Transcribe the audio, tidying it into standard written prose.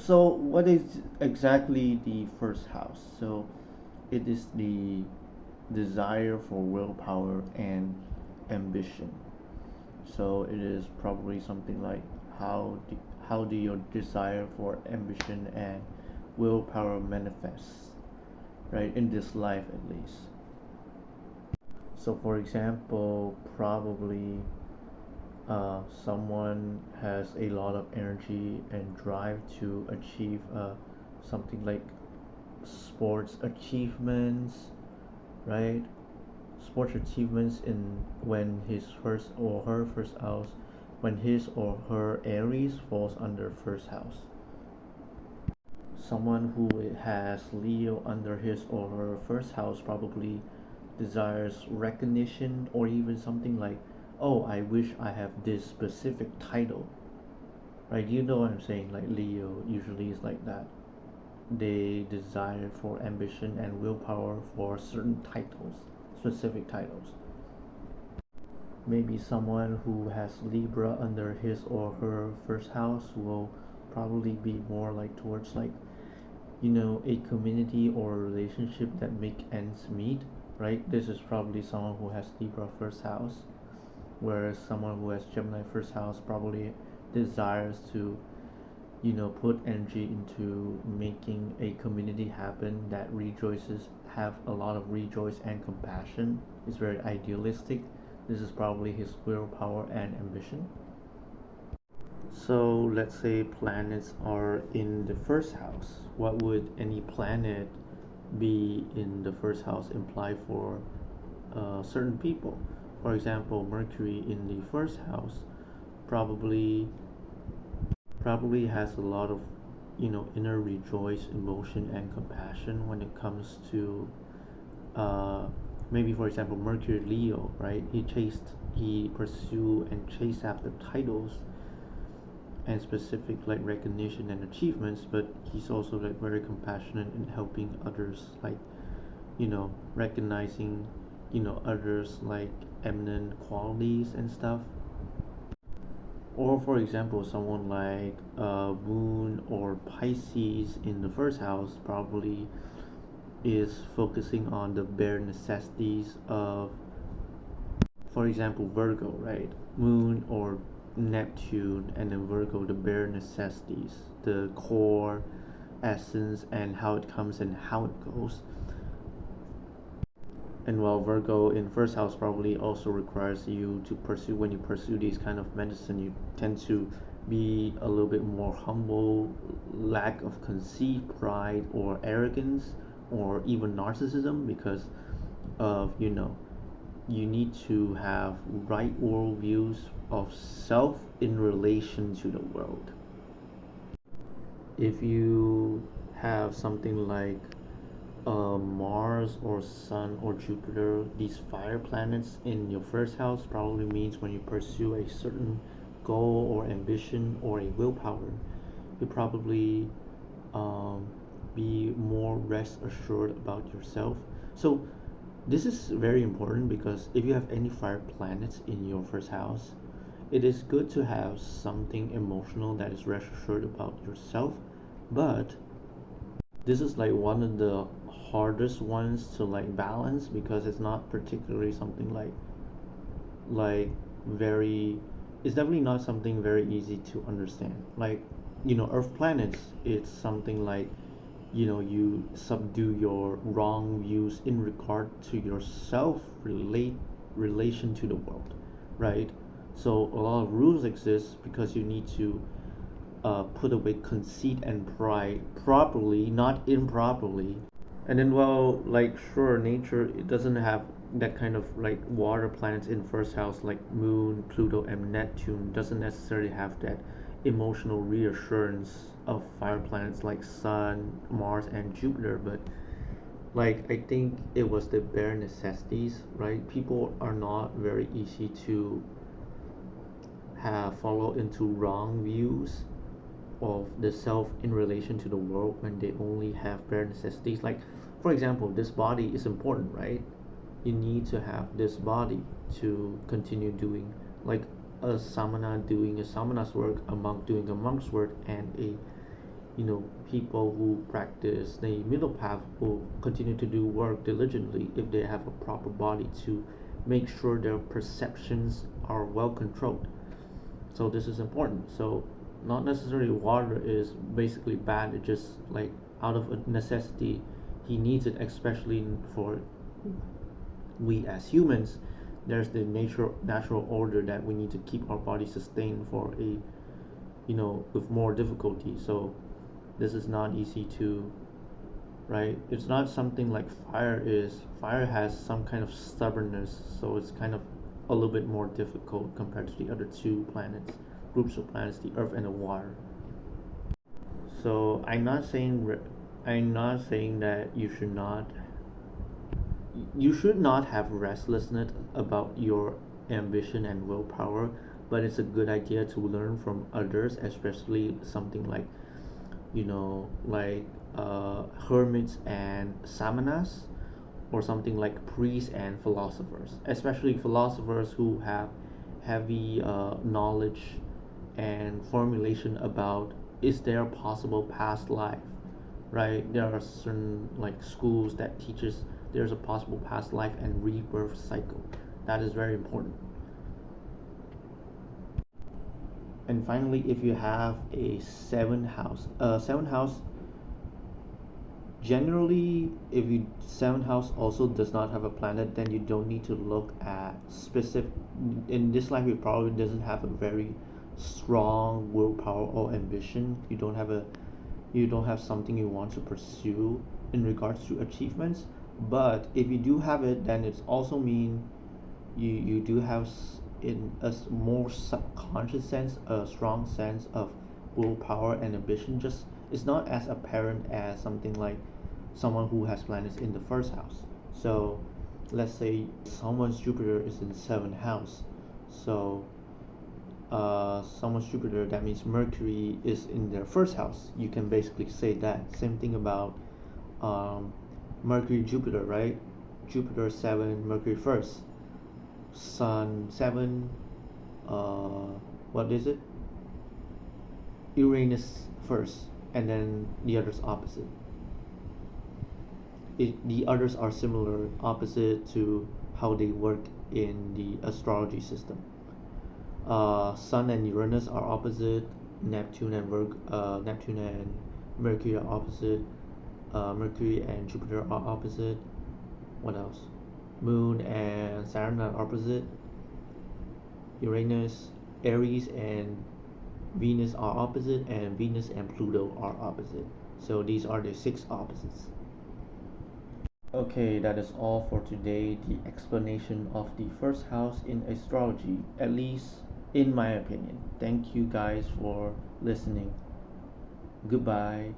So, what is exactly the first house? So, it is the desire for willpower and ambition. So, it is probably something like how do, how do your desire for ambition and willpower manifest, right, in this life at least. So, for example, probably someone has a lot of energy and drive to achieve something like sports achievements, right? Sports achievements in when his first or her first house, when his or her Aries falls under first house. Someone who has Leo under his or her first house probably desires recognition or even something like, oh, I wish I have this specific title, right? You know what I'm saying? Like Leo usually is like that. They desire for ambition and willpower for certain titles, specific titles. Maybe someone who has Libra under his or her first house will probably be more like towards like, a community or a relationship that make ends meet, right? This is probably someone who has Libra first house, whereas someone who has Gemini first house probably desires to, put energy into making a community happen that rejoices, have a lot of rejoice and compassion, is very idealistic. This is probably his willpower and ambition. So let's say planets are in the first house. What would any planet be in the first house imply for certain people? For example, Mercury in the first house probably probably has a lot of inner rejoice, emotion, and compassion when it comes to uh, maybe for example Mercury Leo, right? He pursue and chase after titles and specific like recognition and achievements, but he's also like very compassionate in helping others, like recognizing others like eminent qualities and stuff. Or for example, someone like Moon or Pisces in the first house probably is focusing on the bare necessities of, for example, Virgo, right? Moon or Neptune, and then Virgo, the bare necessities, the core essence, and how it comes and how it goes. And while Virgo in first house probably also requires you to pursue, when you pursue these kind of medicine, you tend to be a little bit more humble, lack of conceit, pride, or arrogance, or even narcissism, because of you need to have right worldviews of self in relation to the world. If you have something like Mars or Sun or Jupiter, these fire planets in your first house, probably means when you pursue a certain goal or ambition or a willpower, you probably um, be more rest assured about yourself. So this is very important because if you have any fire planets in your first house, it is good to have something emotional that is rest assured about yourself, but this is like one of the hardest ones to like balance because it's not particularly something like very, it's definitely not something very easy to understand. Like earth planets, it's something like you subdue your wrong views in regard to yourself relation to the world, right? So a lot of rules exist because you need to put away conceit and pride properly, not improperly. And then, well, like, sure, nature, it doesn't have that kind of like water planets in first house, like Moon, Pluto, and Neptune, doesn't necessarily have that emotional reassurance of fire planets like Sun, Mars, and Jupiter. But like, I think it was the bare necessities, right? People are not very easy to have follow into wrong views of the self in relation to the world when they only have bare necessities. Like, for example, this body is important, right? You need to have this body to continue doing, like a samana doing a samana's work, a monk doing a monk's work, and a people who practice the middle path will continue to do work diligently if they have a proper body to make sure their perceptions are well controlled. So this is important. So not necessarily water is basically bad. It just like out of a necessity, he needs it, especially for we as humans. There's the natural order that we need to keep our body sustained for a with more difficulty. So this is not easy to, right? It's not something like fire is. Fire has some kind of stubbornness, so it's kind of a little bit more difficult compared to the other two planets, groups of planets, the earth and the water. So I'm not saying that you should not have restlessness about your ambition and willpower, but it's a good idea to learn from others, especially something like like hermits and samanas, or something like priests and philosophers, especially philosophers who have heavy knowledge and formulation about is there a possible past life, right? There are certain like schools that teaches there's a possible past life and rebirth cycle. That is very important. And finally, if you have a seventh house, generally, if you seventh house also does not have a planet, then you don't need to look at specific. In this life, it probably doesn't have a very strong willpower or ambition. You don't have something you want to pursue in regards to achievements. But if you do have it, then it's also mean you do have in a more subconscious sense a strong sense of willpower and ambition. Just it's not as apparent as something like someone who has planets in the first house. So let's say someone's Jupiter is in the seventh house. So someone's Jupiter, that means Mercury is in their first house. You can basically say that. Same thing about um, Mercury Jupiter, right? Jupiter 7, Mercury first, Sun 7, what is it? Uranus first, and then the others opposite. The others are similar, opposite to how they work in the astrology system. Sun and Uranus are opposite. Neptune and Mercury are opposite. Mercury and Jupiter are opposite. What else? Moon and Saturn are opposite. Uranus, Aries and Venus are opposite, and Venus and Pluto are opposite. So these are the six opposites. Okay, that is all for today. The explanation of the first house in astrology, at least in my opinion. Thank you guys for listening. Goodbye.